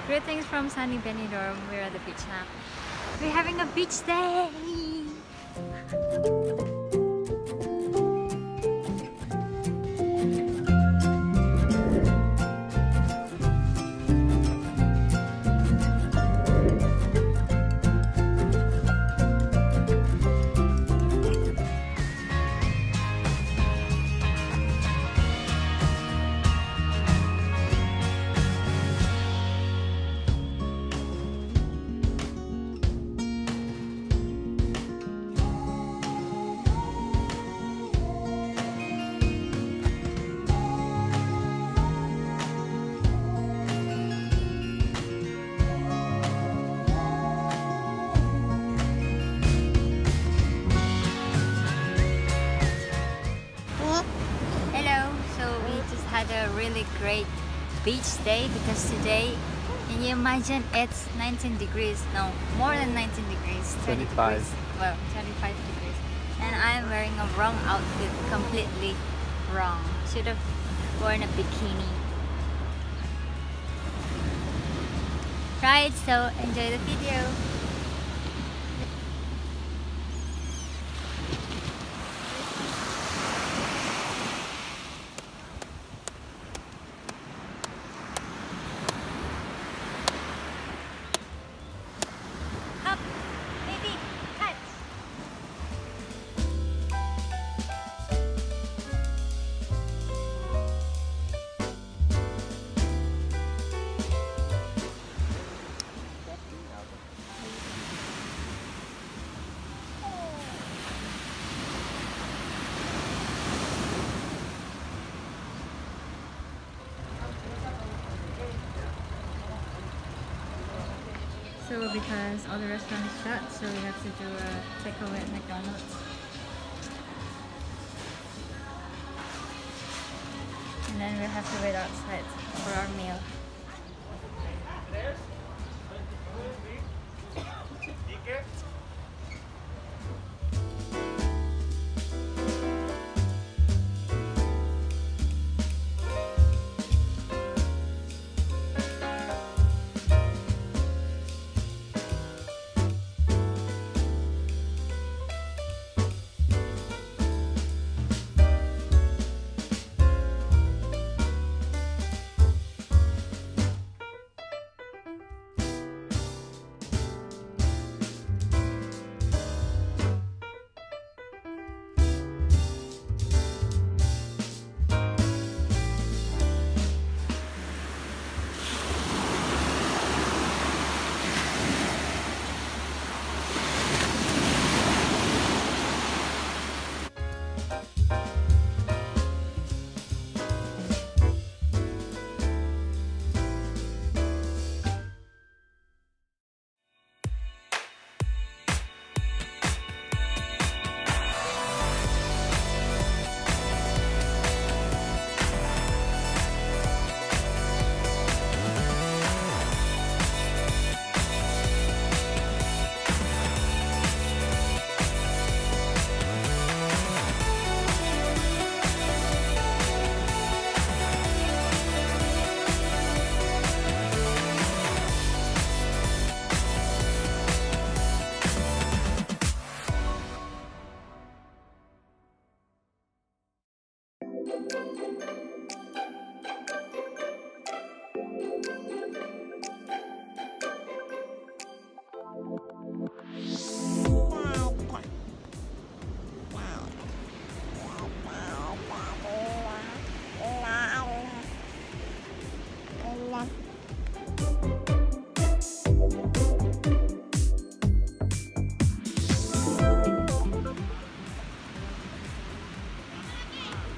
Greetings from sunny Benidorm. We're at the beach now. We're having a beach day! Had a really great beach day because today, can you imagine, it's 19 degrees, no, more than 19 degrees, 25 degrees, well, 25 degrees, and I'm wearing a wrong outfit, completely wrong. Should have worn a bikini. Right, so enjoy the video. So because all the restaurants shut, so we have to do a takeaway at McDonald's. And then we have to wait outside for our meal.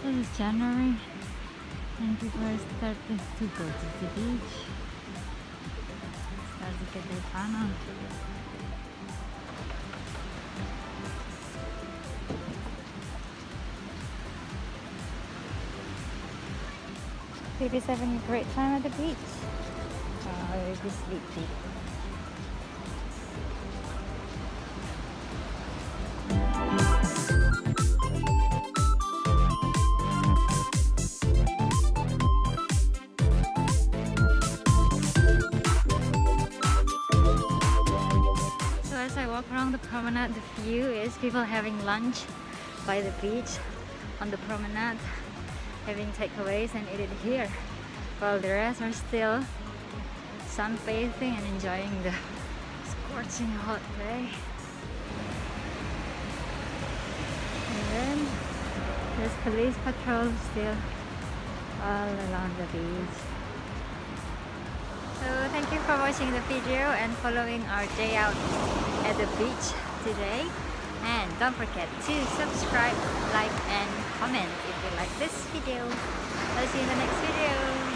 This is January and people are starting to go to the beach. Start to get their fun on. Baby's having a great time at the beach. Oh, baby's sleepy. walk around the promenade, the view is people having lunch by the beach on the promenade, having takeaways and eat it here, while the rest are still sunbathing and enjoying the scorching hot day. And then there's police patrol still all along the beach. So thank you for watching the video and following our day out at the beach today. And don't forget to subscribe, like and comment if you like this video. I'll see you in the next video.